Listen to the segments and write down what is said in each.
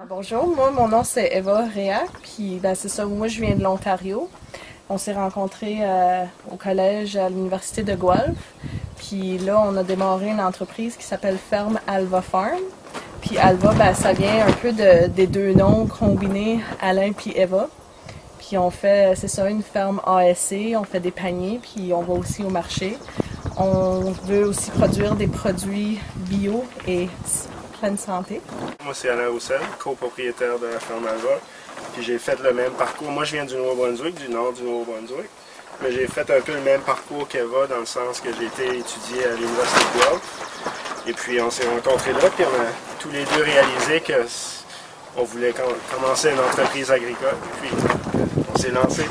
Bonjour, moi mon nom c'est Eva Réac, puis c'est ça, moi je viens de l'Ontario. On s'est rencontrés au collège à l'université de Guelph, puis là on a démarré une entreprise qui s'appelle Ferme Alva Farm. Puis Alva, ça vient un peu des deux noms combinés, Alain puis Eva. Puis on fait, c'est ça, une ferme ASC, on fait des paniers, puis on va aussi au marché. On veut aussi produire des produits bio et pleine santé. Moi, c'est Alain Roussel, copropriétaire de la ferme Alva. Puis j'ai fait le même parcours. Moi, je viens du Nouveau-Brunswick, du nord du Nouveau-Brunswick. Mais j'ai fait un peu le même parcours qu'Eva, dans le sens que j'ai été étudié à l'Université de Guelph. Et puis on s'est rencontrés là, puis on a tous les deux réalisé qu'on voulait commencer une entreprise agricole. Puis on s'est lancé.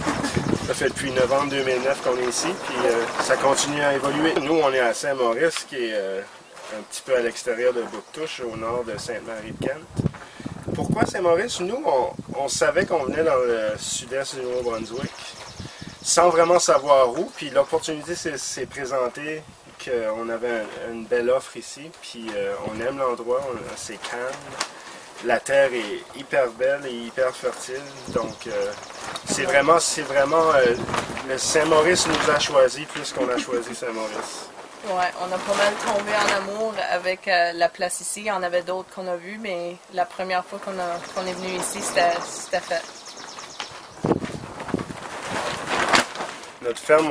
Ça fait depuis novembre 2009 qu'on est ici, puis ça continue à évoluer. Nous, on est à Saint-Maurice, qui est un petit peu à l'extérieur de Bouctouche, au nord de Sainte-Marie-de-Kent. Pourquoi Saint-Maurice? Nous, on savait qu'on venait dans le sud-est du Nouveau-Brunswick, sans vraiment savoir où, puis l'opportunité s'est présentée qu'on avait une belle offre ici, puis on aime l'endroit, c'est calme. La terre est hyper belle et hyper fertile, donc c'est vraiment le Saint-Maurice nous a choisi plus qu'on a choisi Saint-Maurice. Ouais, on a pas mal tombé en amour avec la place ici. Il y en avait d'autres qu'on a vues, mais la première fois qu'on est venu ici, c'était fait. Notre ferme,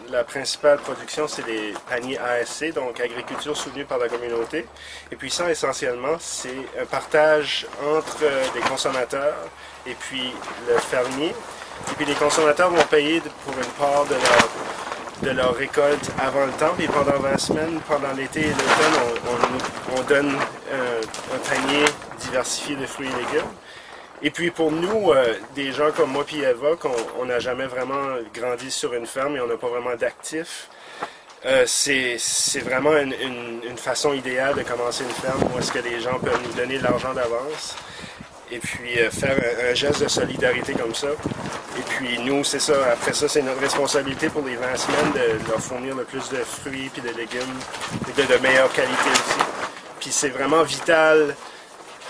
la principale production, c'est des paniers ASC, donc agriculture soutenue par la communauté. Et puis ça, essentiellement, c'est un partage entre les consommateurs et puis le fermier. Et puis les consommateurs vont payer pour une part de leur récolte avant le temps. Et pendant 20 semaines, pendant l'été et l'automne, on donne un panier diversifié de fruits et légumes. Et puis pour nous, des gens comme moi et Eva, qu'on n'a jamais vraiment grandi sur une ferme et on n'a pas vraiment d'actifs, c'est vraiment une façon idéale de commencer une ferme où est-ce que les gens peuvent nous donner de l'argent d'avance et puis faire un geste de solidarité comme ça. Et puis nous, c'est ça, après ça, c'est notre responsabilité pour les 20 semaines de leur fournir le plus de fruits et de légumes et de meilleure qualité aussi. Puis c'est vraiment vital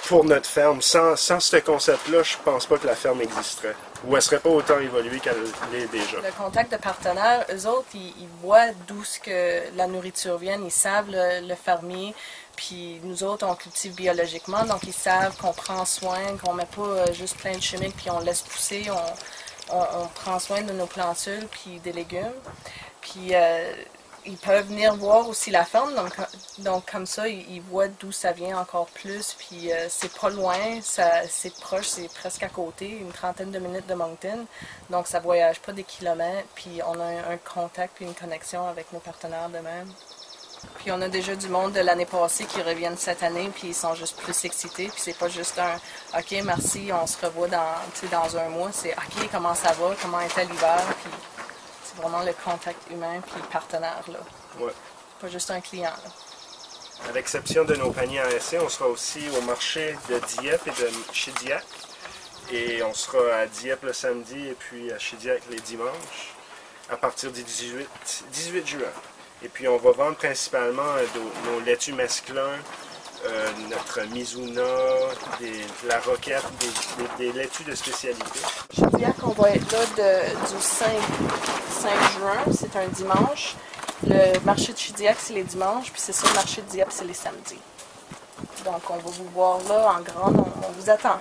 pour notre ferme. Sans ce concept-là, je pense pas que la ferme existerait. Ou elle serait pas autant évoluée qu'elle l'est déjà. Le contact de partenaires, eux autres, ils voient d'où ce que la nourriture vient. Ils savent le fermier. Puis nous autres, on cultive biologiquement, donc ils savent qu'on prend soin, qu'on met pas juste plein de chimiques puis on laisse pousser. On prend soin de nos plantules puis des légumes. Puis ils peuvent venir voir aussi la ferme, donc comme ça, ils voient d'où ça vient encore plus, puis c'est pas loin, c'est proche, c'est presque à côté, une trentaine de minutes de Moncton, donc ça voyage pas des kilomètres, puis on a un contact puis une connexion avec nos partenaires de même. Puis on a déjà du monde de l'année passée qui reviennent cette année, puis ils sont juste plus excités, puis c'est pas juste un « OK, merci, on se revoit dans un mois », c'est « OK, comment ça va, comment était l'hiver », puis c'est vraiment le contact humain puis partenaire, là. Ouais. Pas juste un client, là. À l'exception de nos paniers ASC, on sera aussi au marché de Dieppe et de Chidiac. Et on sera à Dieppe le samedi et puis à Chidiac les dimanches à partir du 18 juin. Et puis on va vendre principalement nos laitues mesclun, notre Mizuna, de la roquette, des laitues de spécialité. Chidiac, on va être là du 5 juin, c'est un dimanche. Le marché de Chidiac, c'est les dimanches, puis c'est ça, le marché de Dieppe, c'est les samedis. Donc on va vous voir là en grand, on vous attend.